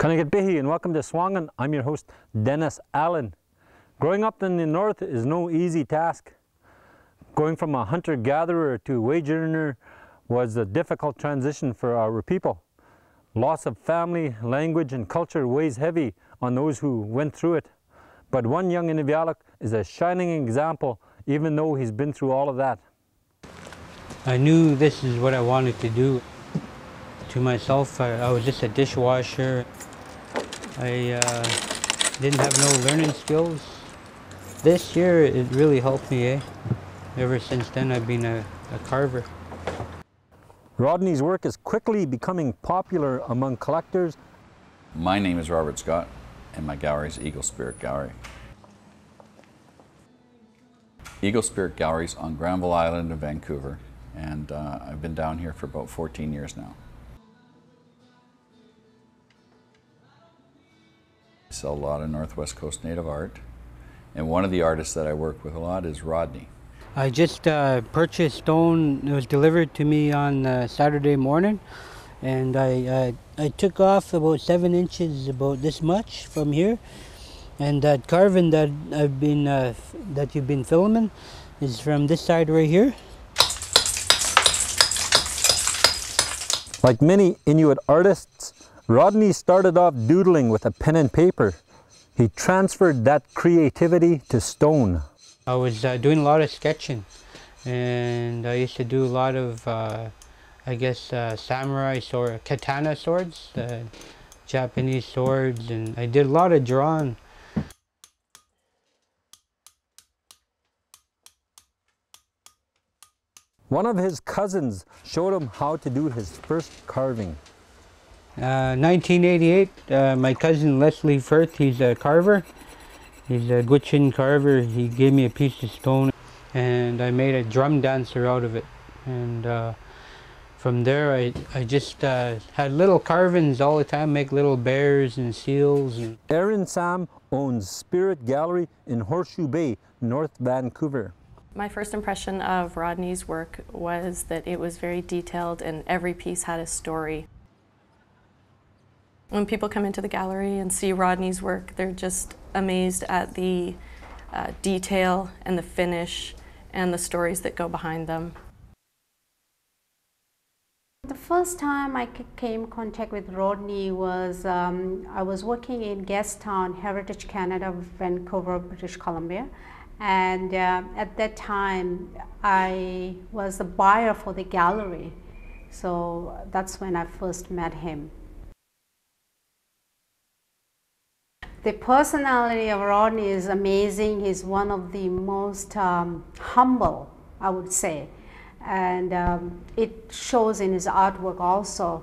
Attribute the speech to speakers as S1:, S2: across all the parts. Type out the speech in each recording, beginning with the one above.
S1: Kanagitbihi and welcome to SUAANGAN. I'm your host, Dennis Allen. Growing up in the north is no easy task. Going from a hunter-gatherer to wage earner was a difficult transition for our people. Loss of family, language and culture weighs heavy on those who went through it. But one young Inuvialuit is a shining example even though he's been through all of that.
S2: I knew this is what I wanted to do. To myself, I was just a dishwasher. I didn't have no learning skills. This year it really helped me, Ever since then I've been a carver.
S1: Rodney's work is quickly becoming popular among collectors.
S3: My name is Robert Scott and my gallery is Eagle Spirit Gallery. Eagle Spirit Gallery's on Granville Island in Vancouver, and I've been down here for about 14 years now. I sell a lot of Northwest Coast native art, and one of the artists that I work with a lot is Rodney.
S2: I just purchased stone. It was delivered to me on Saturday morning, and I took off about 7 inches, about this much from here. And that carving that that you've been filming is from this side right here.
S1: Like many Inuit artists, Rodney started off doodling with a pen and paper. He transferred that creativity to stone.
S2: I was doing a lot of sketching, and I used to do a lot of, I guess, samurai sword, katana swords, Japanese swords, and I did a lot of drawing.
S1: One of his cousins showed him how to do his first carving.
S2: 1988, my cousin Leslie Firth, he's a carver. He's a Gwich'in carver. He gave me a piece of stone and I made a drum dancer out of it. And from there I just had little carvings all the time, make little bears and seals.
S1: Aaron Sam owns Spirit Gallery in Horseshoe Bay, North Vancouver.
S4: My first impression of Rodney's work was that it was very detailed and every piece had a story. When people come into the gallery and see Rodney's work, they're just amazed at the detail and the finish and the stories that go behind them.
S5: The first time I came in contact with Rodney was I was working in Gastown, Heritage Canada, Vancouver, British Columbia. And at that time, I was a buyer for the gallery. So that's when I first met him. The personality of Rodney is amazing. He's one of the most humble, I would say. And it shows in his artwork also.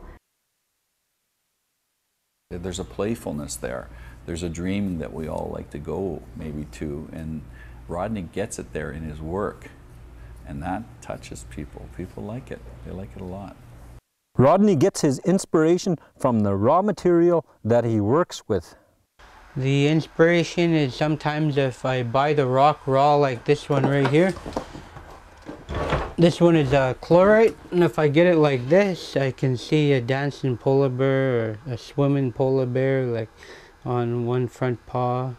S3: There's a playfulness there. There's a dream that we all like to go maybe to, and Rodney gets it there in his work, and that touches people. People like it. They like it a lot.
S1: Rodney gets his inspiration from the raw material that he works with.
S2: The inspiration is sometimes if I buy the rock raw, like this one right here. This one is chlorite, and if I get it like this, I can see a dancing polar bear or a swimming polar bear, like on one front paw,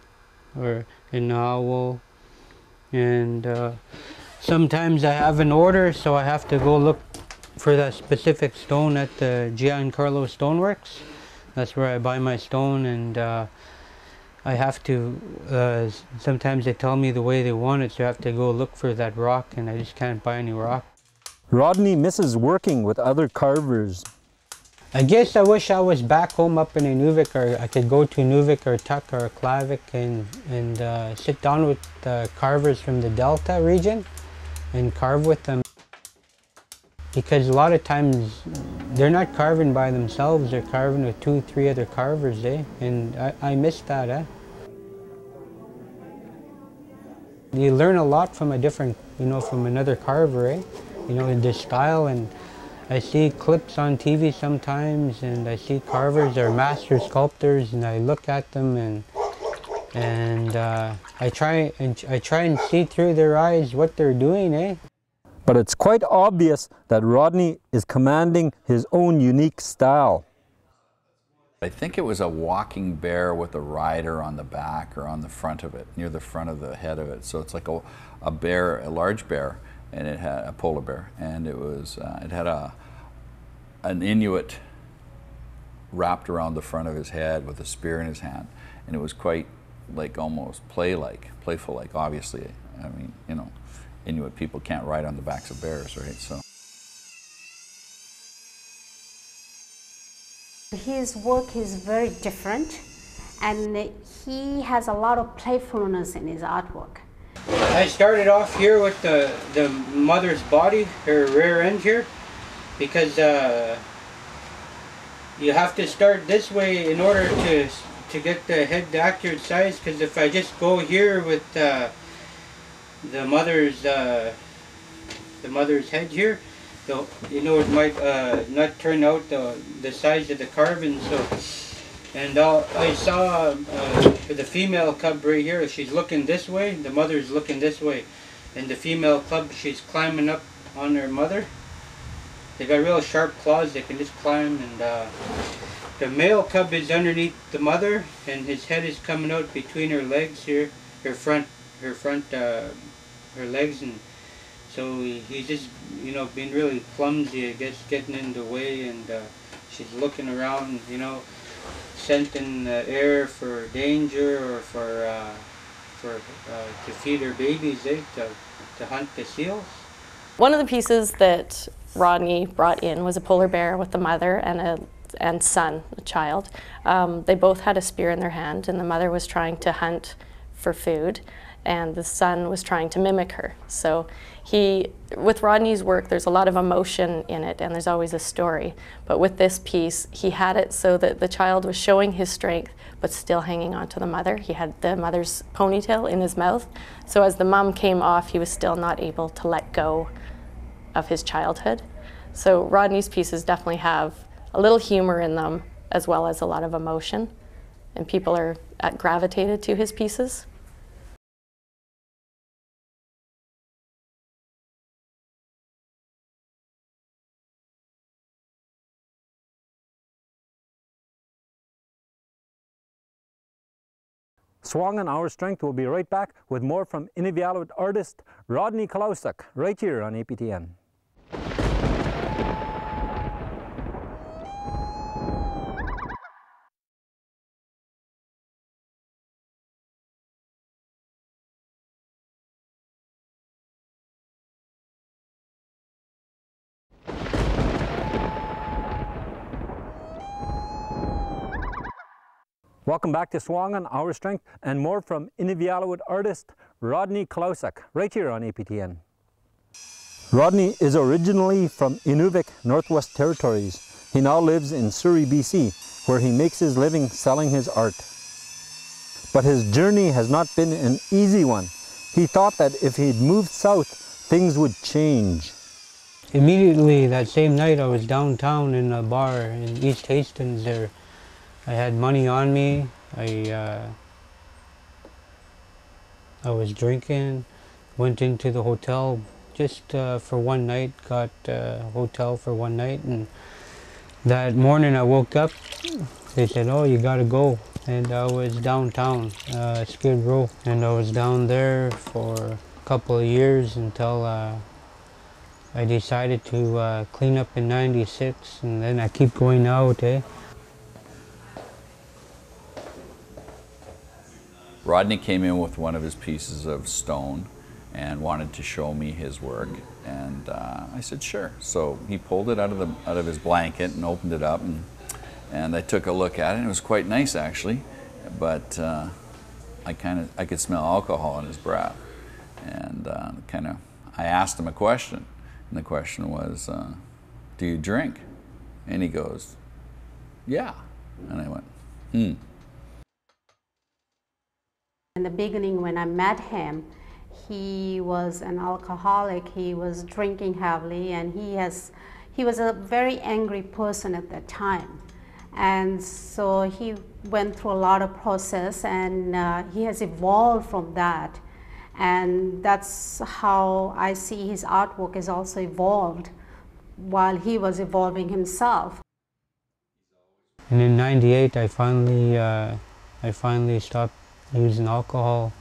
S2: or an owl. And sometimes I have an order, so I have to go look for that specific stone at the Giancarlo Stoneworks. That's where I buy my stone, and I have to, sometimes they tell me the way they want it, so I have to go look for that rock, and I just can't buy any rock.
S1: Rodney misses working with other carvers.
S2: I guess I wish I was back home up in Inuvik, or I could go to Inuvik or Tuk or Klavik and sit down with carvers from the Delta region and carve with them. Because a lot of times they're not carving by themselves, they're carving with 2 or 3 other carvers, and I miss that. You learn a lot from a different, from another carver, their style. And I see clips on TV sometimes, and I see carvers or master sculptors, and I look at them and I try and see through their eyes what they're doing,
S1: But it's quite obvious that Rodney is commanding his own unique style.
S3: I think it was a walking bear with a rider on the back or on the front of it, near the front of the head of it. So it's like a bear, a large bear, and it had a polar bear, and it had an Inuit wrapped around the front of his head with a spear in his hand, and it was quite like almost playful like. Obviously, I mean, you know, Inuit people can't ride on the backs of bears, right? So.
S5: His work is very different, and he has a lot of playfulness in his artwork.
S2: I started off here with the mother's body, her rear end here, because you have to start this way in order to get the head the accurate size, because if I just go here with the mother's head here, you know, it might not turn out the size of the carving. So, and I saw the female cub right here, she's looking this way, the mother's looking this way, and the female cub, she's climbing up on her mother. They got real sharp claws, they can just climb, and the male cub is underneath the mother, and his head is coming out between her legs here, her legs, and so he's just, you know, being really clumsy, I guess, getting in the way, and she's looking around, you know, scenting the air for danger or to feed her babies, to hunt the seals.
S4: One of the pieces that Rodney brought in was a polar bear with the mother and son, a child. They both had a spear in their hand, and the mother was trying to hunt for food, and the son was trying to mimic her. So with Rodney's work, there's a lot of emotion in it, and there's always a story. But with this piece, he had it so that the child was showing his strength, but still hanging on to the mother. He had the mother's ponytail in his mouth. So as the mom came off, he was still not able to let go of his childhood. So Rodney's pieces definitely have a little humor in them, as well as a lot of emotion. And people are gravitated to his pieces.
S1: SUAANGAN, Our Strength will be right back with more from Inuvialuit artist Rodney Kolausok, right here on APTN. Welcome back to SUAANGAN, Our Strength, and more from Inuvialuit artist Rodney Kolausok, right here on APTN. Rodney is originally from Inuvik, Northwest Territories. He now lives in Surrey, BC, where he makes his living selling his art. But his journey has not been an easy one. He thought that if he'd moved south, things would change.
S2: Immediately that same night, I was downtown in a bar in East Hastings there. I had money on me. I was drinking, went into the hotel just for one night, got a hotel for one night, and that morning I woke up, they said, oh, you gotta go. And I was downtown, Skid Row, and I was down there for a couple of years until I decided to clean up in '96, and then I keep going out,
S3: Rodney came in with one of his pieces of stone and wanted to show me his work, and I said sure. So he pulled it out of his blanket and opened it up, and I took a look at it, and it was quite nice actually, but I could smell alcohol in his breath, and I asked him a question, and the question was, do you drink? And he goes, yeah. And I went,
S5: In the beginning, when I met him, he was an alcoholic. He was drinking heavily, and he was a very angry person at that time. And so he went through a lot of process, and he has evolved from that. And that's how I see his artwork has also evolved while he was evolving himself.
S2: And in '98, I finally stopped using alcohol.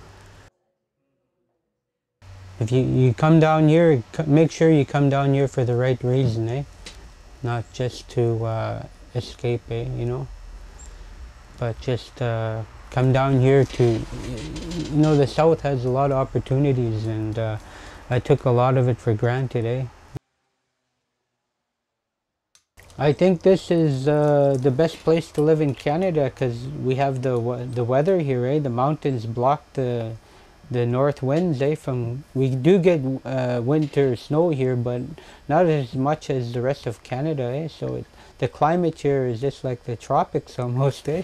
S2: If you come down here, make sure you come down here for the right reason, eh? Not just to escape, eh, you know? But just come down here to, you know, the South has a lot of opportunities, and I took a lot of it for granted, eh? I think this is the best place to live in Canada, because we have the weather here, eh? The mountains block the north winds, eh? We do get winter snow here, but not as much as the rest of Canada, eh? So the climate here is just like the tropics almost, eh?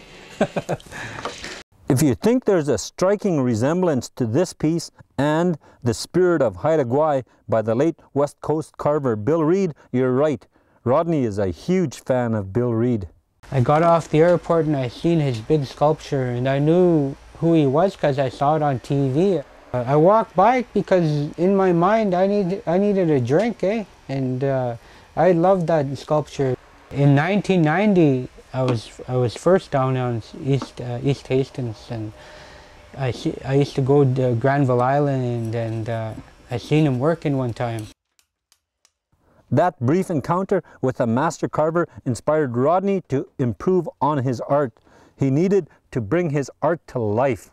S1: If you think there's a striking resemblance to this piece and The Spirit of Haida Gwaii by the late West Coast carver Bill Reid, you're right. Rodney is a huge fan of Bill Reid.
S2: I got off the airport and I seen his big sculpture, and I knew who he was because I saw it on TV. I walked by because in my mind I needed a drink, eh? And I loved that sculpture. In 1990, I was first down on East Hastings, and I used to go to Granville Island, and I seen him working one time.
S1: That brief encounter with a master carver inspired Rodney to improve on his art. He needed to bring his art to life.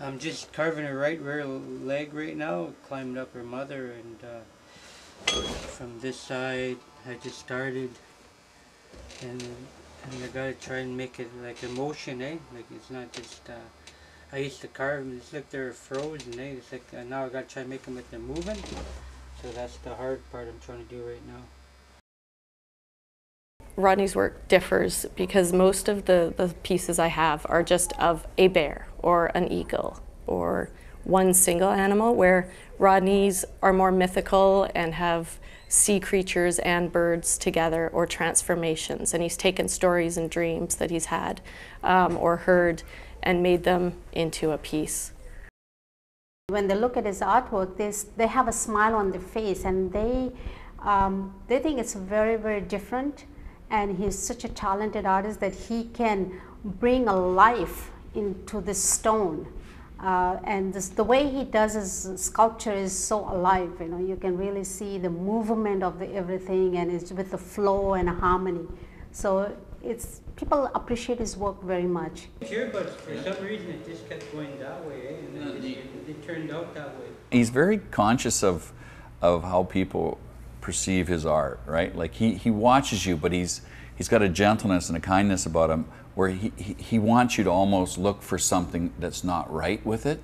S2: I'm just carving her right rear leg right now, climbing up her mother, and from this side I just started, and I gotta try and make it like a motion, eh? Like it's not just, I used to carve them, it's like they're frozen, eh? It's like, now I gotta try and make them like they're moving. So that's the hard part I'm trying to do right now.
S4: Rodney's work differs because most of the pieces I have are just of a bear or an eagle or one single animal, where Rodney's are more mythical and have sea creatures and birds together, or transformations, and he's taken stories and dreams that he's had or heard and made them into a piece.
S5: When they look at his artwork, they have a smile on their face, and they think it's very, very different. And he's such a talented artist that he can bring a life into this stone. And the way he does his sculpture is so alive. You know, you can really see the movement of everything, and it's with the flow and harmony. So people appreciate his work very much.
S2: Sure, but for some reason it just kept going that way, eh? And it turned out that way.
S3: He's very conscious of how people perceive his art, right? Like he watches you, but he's got a gentleness and a kindness about him where he wants you to almost look for something that's not right with it,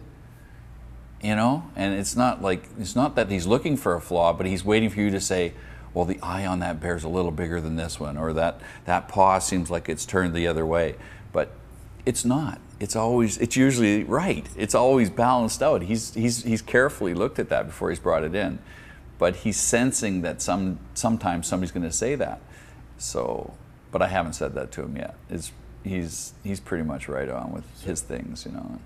S3: you know? And it's not that he's looking for a flaw, but he's waiting for you to say, well, the eye on that bear's a little bigger than this one, or that paw seems like it's turned the other way. But it's not. It's usually right. It's always balanced out. He's carefully looked at that before he's brought it in. But he's sensing that sometimes somebody's going to say that. So, but I haven't said that to him yet. He's pretty much right on with his things, you know.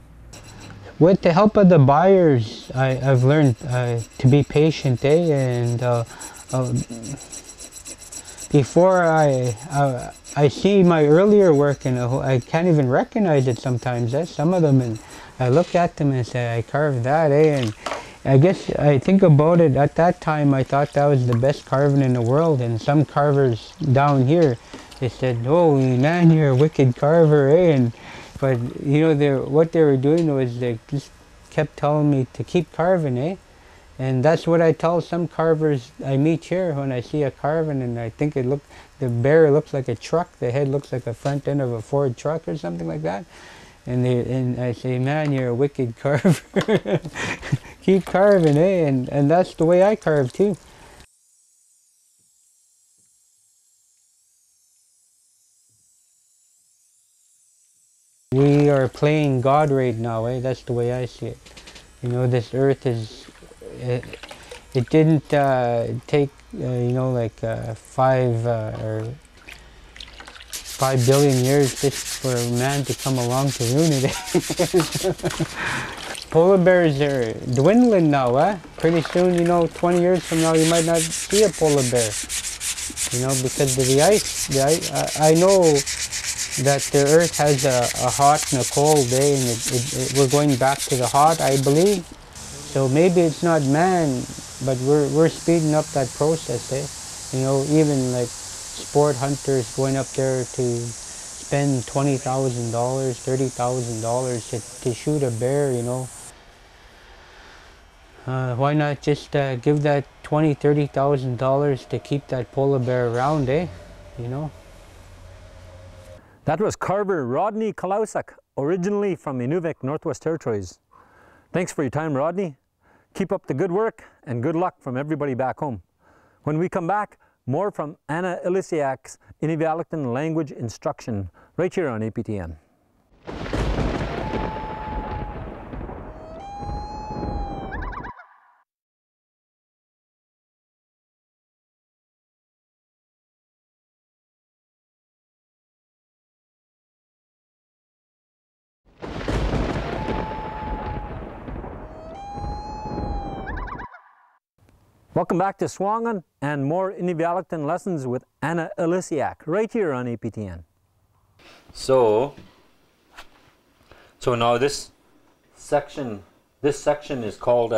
S2: With the help of the buyers, I've learned to be patient, eh? And before I see my earlier work, and I can't even recognize it sometimes, eh? Some of them, and I look at them and say, I carved that, eh? And I guess I think about it, at that time I thought that was the best carving in the world, and some carvers down here, they said, oh man, you're a wicked carver, eh? But you know, what they were doing was they just kept telling me to keep carving, eh? And that's what I tell some carvers I meet here when I see a carving, and I think the bear looks like a truck, the head looks like the front end of a Ford truck or something like that. And I say, man, you're a wicked carver. Keep carving, eh? And that's the way I carve too. We are playing God right now, eh? That's the way I see it. You know, this earth it didn't take, you know, like 5 billion years just for man to come along to ruin it. Polar bears are dwindling now, eh? Pretty soon, you know, 20 years from now, you might not see a polar bear. you know, because of the ice. I know that the Earth has a hot and a cold day, and we're going back to the hot, I believe. So maybe it's not man, but we're speeding up that process, eh? You know, even like sport hunters going up there to spend $20,000, $30,000 to shoot a bear, you know. Why not just give that $20,000, $30,000 to keep that polar bear around, eh? You know.
S1: That was Carver Rodney Kolausok, originally from Inuvialuit, Northwest Territories. Thanks for your time, Rodney. Keep up the good work and good luck from everybody back home. When we come back, more from Anna Ilisiak's Inuvialuit language instruction right here on APTN. Welcome back to SUAANGAN and more Inuvialuit lessons with Anna Ilisiak right here on APTN. So now this section is called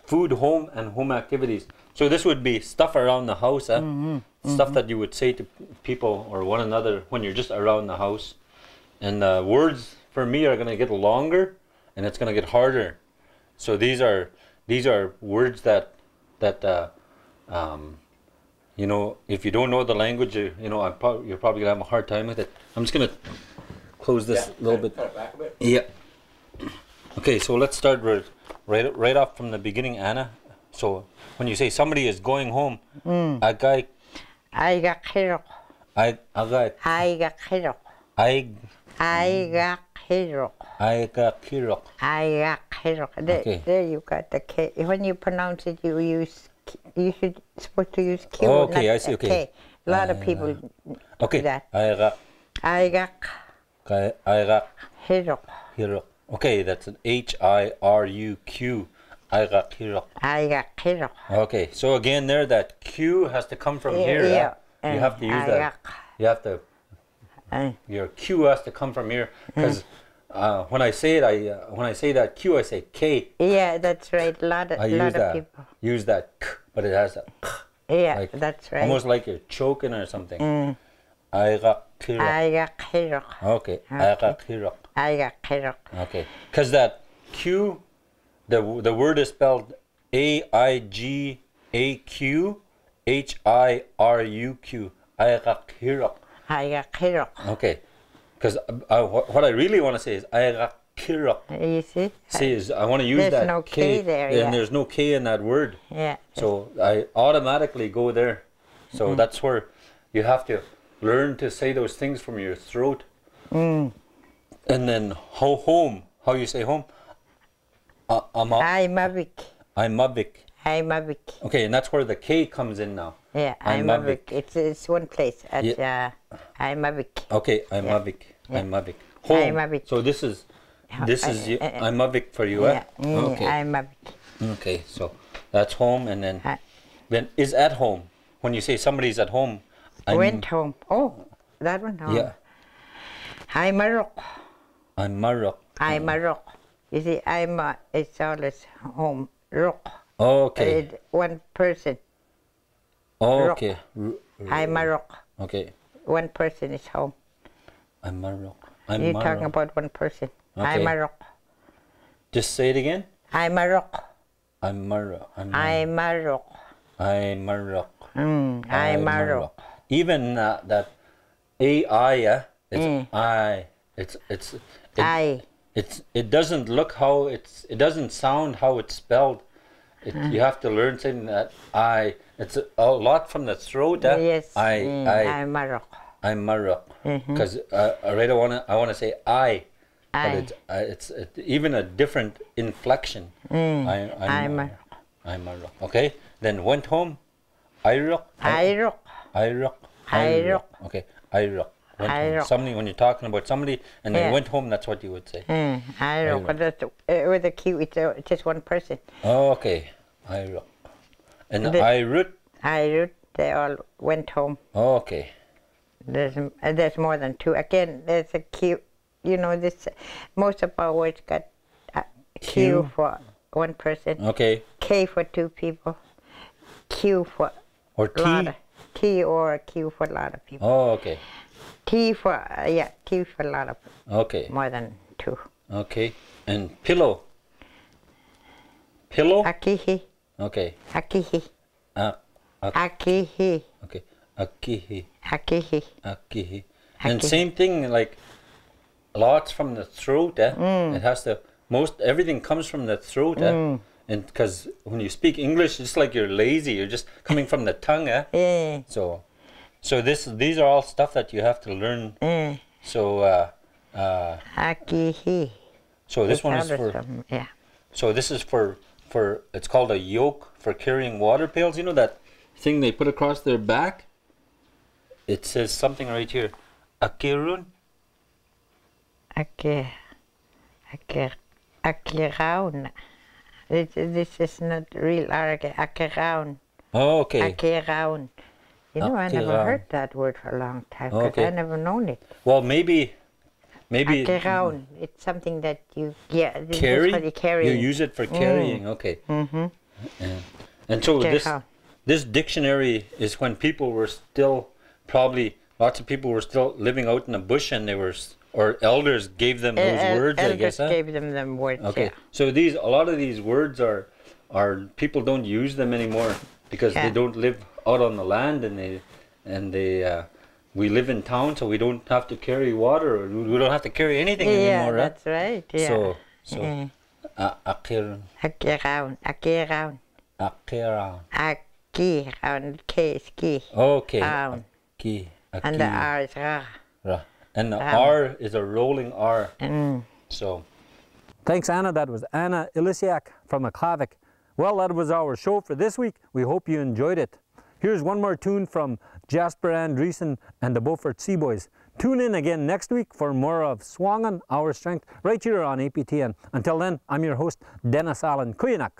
S1: food, home, and home activities. So this would be stuff around the house, stuff that you would say to people or one another when you're just around the house. And words for me are going to get longer, and it's going to get harder. So these are words that you know, if you don't know the language, you know, you're probably gonna have a hard time with it. I'm just gonna close this a little bit.
S6: Cut it back a bit.
S1: Yeah. Okay, so let's start right off from the beginning, Anna. So when you say somebody is going home, agay.
S7: Aiga kiro.
S1: Agay.
S7: Aiga kiro. Aiga kiro.
S1: Aiga kiro.
S7: Aiga kiro.
S1: Okay.
S7: There you got the K. When you pronounce it, you should supposed to use Q.
S1: Oh, okay,
S7: not
S1: I see. Okay.
S7: K. A lot of people
S1: okay.
S7: do that.
S1: Aiga.
S7: Aiga
S1: Aiga. Hiro. Okay, that's an H-I-R-U-Q. Aiga kiro.
S7: Aiga kiro.
S1: Okay, so again there, that Q has to come from here.
S7: Yeah.
S1: You have to use that. You have to. Your Q has to come from here because when I say it, when I say that Q, I say K.
S7: Yeah, that's right. A lot of people
S1: use that K, but it has a K.
S7: Yeah,
S1: like,
S7: that's right.
S1: Almost like you're choking or something. Aiga kiro.
S7: Aiga kiro.
S1: Okay. Aiga kiro.
S7: Aiga kiro.
S1: Okay. Because that Q, the word is spelled A-I-G-A-Q-H-I-R-U-Q. Aiga kiro.
S7: Aiga kiro.
S1: Okay. Because what I really want to say is Aiga kiro.
S7: You see?
S1: See, is I want to use
S7: there's
S1: that
S7: no K there,
S1: and
S7: yeah.
S1: there's no K in that word.
S7: Yeah.
S1: So I automatically go there. So that's where you have to learn to say those things from your throat. And then how you say home?
S7: Aimavik.
S1: Aimavik. Okay, and that's where the K comes in now.
S7: Yeah, Aimavik. It's one place at Aimavik.
S1: Okay, Aimavik.
S7: Yeah.
S1: Aimavik. Home.
S7: Aimavik.
S1: So this is Aimavik for you,
S7: yeah.
S1: Okay.
S7: Aimavik.
S1: Okay, so that's home, and then is at home. When you say somebody's at home,
S7: went home. Oh, that one home.
S1: Yeah.
S7: Aimarok.
S1: Aimarok.
S7: You see, it's always home. Rock.
S1: Okay.
S7: One person.
S1: Okay.
S7: Aimarok.
S1: Okay.
S7: One person is home.
S1: Aimarok.
S7: You're talking about one person.
S1: Okay.
S7: Aimarok.
S1: Just say it again.
S7: Aimarok.
S1: Aimarok.
S7: Aimarok.
S1: Even that AI, it's I. It doesn't look how it doesn't sound how it's spelled. You have to learn saying that I. It's a lot from the throat.
S7: Yes.
S1: Aimarok. Because I want to say I. But it's even a different inflection. Aimarok. Okay. Then went home. Airok. Okay. Airok. Somebody, when you're talking about somebody and they went home, that's what you would say.
S7: Airok. But that's, with a Q, it's just one person.
S1: Oh, okay. Airok. And Airut.
S7: they all went home.
S1: Oh, okay.
S7: There's more than 2. Again, there's a Q. You know, this most of our words got a Q for 1 person.
S1: Okay.
S7: K for 2 people. Q for
S1: or T.
S7: T or Q for a lot of people.
S1: Oh, okay.
S7: T for T for a lot of.
S1: Okay.
S7: More than 2.
S1: Okay. And pillow. Pillow.
S7: Akihi.
S1: Okay.
S7: Akihi.
S1: Akihi.
S7: Akihi.
S1: Okay. Akihi.
S7: Akihi.
S1: Akihi. And same thing, like lots from the throat. It has to. Everything comes from the throat. And because when you speak English, it's like you're lazy. You're just coming from the tongue.
S7: Yeah.
S1: So these are all stuff that you have to learn. So
S7: Akihi.
S1: So this one is for.
S7: Yeah.
S1: So this is for it's called a yoke for carrying water pails. You know that thing they put across their back? It says something right here. Akirun.
S7: Akiraun. This is not real Akiraun.
S1: Oh, okay.
S7: Akiraun. You know, I never heard that word for a long time because I never known it.
S1: Well, maybe.
S7: Akiraun. It's something that you
S1: carry.
S7: This is for carrying.
S1: You use it for carrying. Okay. And so this dictionary is when people were still lots of people were still living out in the bush, and they were, or elders gave them those words, I guess.
S7: Elders gave them words.
S1: Okay.
S7: Yeah.
S1: So a lot of these words are people don't use them anymore because they don't live out on the land, and we live in town, so we don't have to carry water, or we don't have to carry anything anymore.
S7: Yeah, that's right. Yeah.
S1: So Akiraun.
S7: Akiraun. K is ki.
S1: Okay.
S7: Ki. And the R is ra.
S1: And the R is a rolling R. So. Thanks, Anna. That was Anna Ilisiak from Aklavik. Well, that was our show for this week. We hope you enjoyed it. Here's one more tune from Jasper Andreessen and the Beaufort Sea Boys. Tune in again next week for more of SUAANGAN, Our Strength, right here on APTN. Until then, I'm your host, Dennis Allen. Inuinnaqtun.